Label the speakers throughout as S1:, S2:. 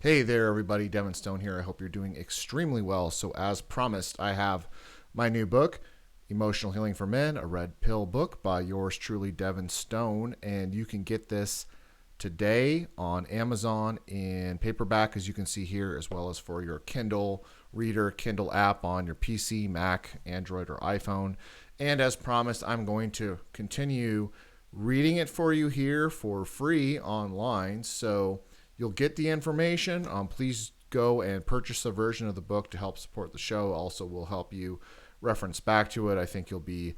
S1: Hey there, everybody. Devin Stone here. I hope you're doing extremely well. So, as promised, I have my new book, Emotional Healing for Men, a red pill book by yours truly, Devin Stone. And you can get this today on Amazon in paperback, as you can see here, as well as for your Kindle reader, Kindle app on your PC, Mac, Android, or iPhone. And as promised, I'm going to continue reading it for you here for free online. So, you'll get the information. Please go and purchase a version of the book to help support the show. Also will help you reference back to it. I think you'll be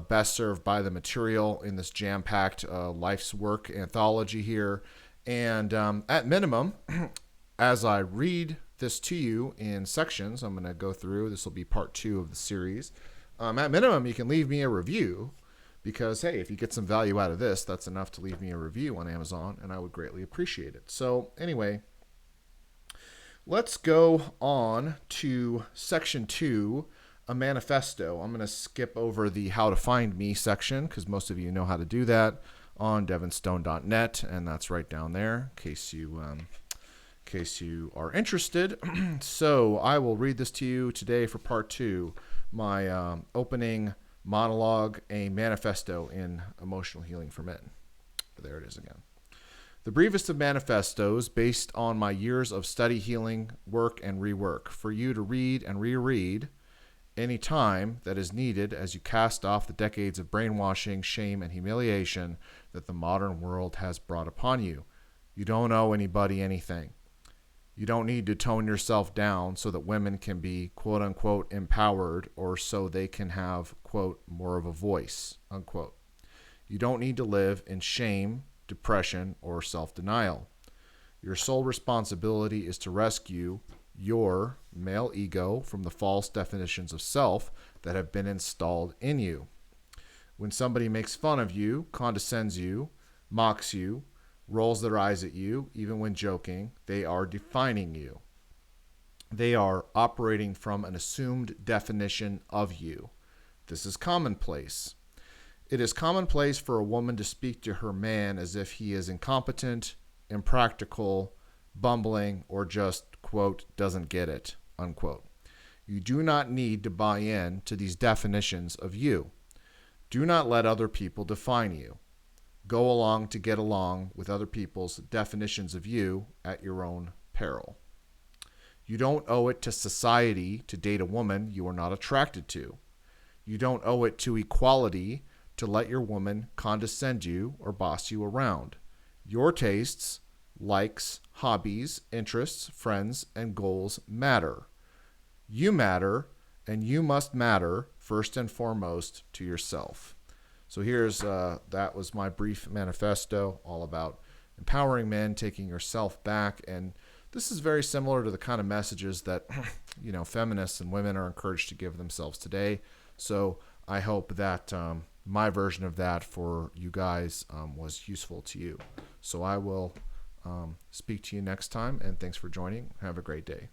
S1: best served by the material in this jam-packed life's work anthology here. And at minimum, as I read this to you in sections, I'm going to go through. This will be part 2 of the series. At minimum, you can leave me a review. Because, hey, if you get some value out of this, that's enough to leave me a review on Amazon, and I would greatly appreciate it. So, anyway, let's go on to section 2, a manifesto. I'm going to skip over the how to find me section, because most of you know how to do that on devinstone.net, and that's right down there in case you are interested. So, I will read this to you today for part 2, my opening monologue, a manifesto in emotional healing for men. There it is again. The briefest of manifestos based on my years of study, healing, work, and rework for you to read and reread any time that is needed as you cast off the decades of brainwashing, shame, and humiliation that the modern world has brought upon you. You don't owe anybody anything. You don't need to tone yourself down so that women can be, quote unquote, empowered, or so they can have, quote, more of a voice, unquote. You don't need to live in shame, depression, or self-denial. Your sole responsibility is to rescue your male ego from the false definitions of self that have been installed in you. When somebody makes fun of you, condescends you, mocks you, rolls their eyes at you, even when joking, they are defining you. They are operating from an assumed definition of you. This is commonplace. It is commonplace for a woman to speak to her man as if he is incompetent, impractical, bumbling, or just, quote, doesn't get it, unquote. You do not need to buy in to these definitions of you. Do not let other people define you. Go along to get along with other people's definitions of you at your own peril. You don't owe it to society to date a woman you are not attracted to. You don't owe it to equality to let your woman condescend you or boss you around. Your tastes, likes, hobbies, interests, friends, and goals matter. You matter, and you must matter first and foremost to yourself. So here's, that was my brief manifesto, all about empowering men, taking yourself back. And this is very similar to the kind of messages that, feminists and women are encouraged to give themselves today. So I hope that my version of that for you guys was useful to you. So I will speak to you next time, and thanks for joining. Have a great day.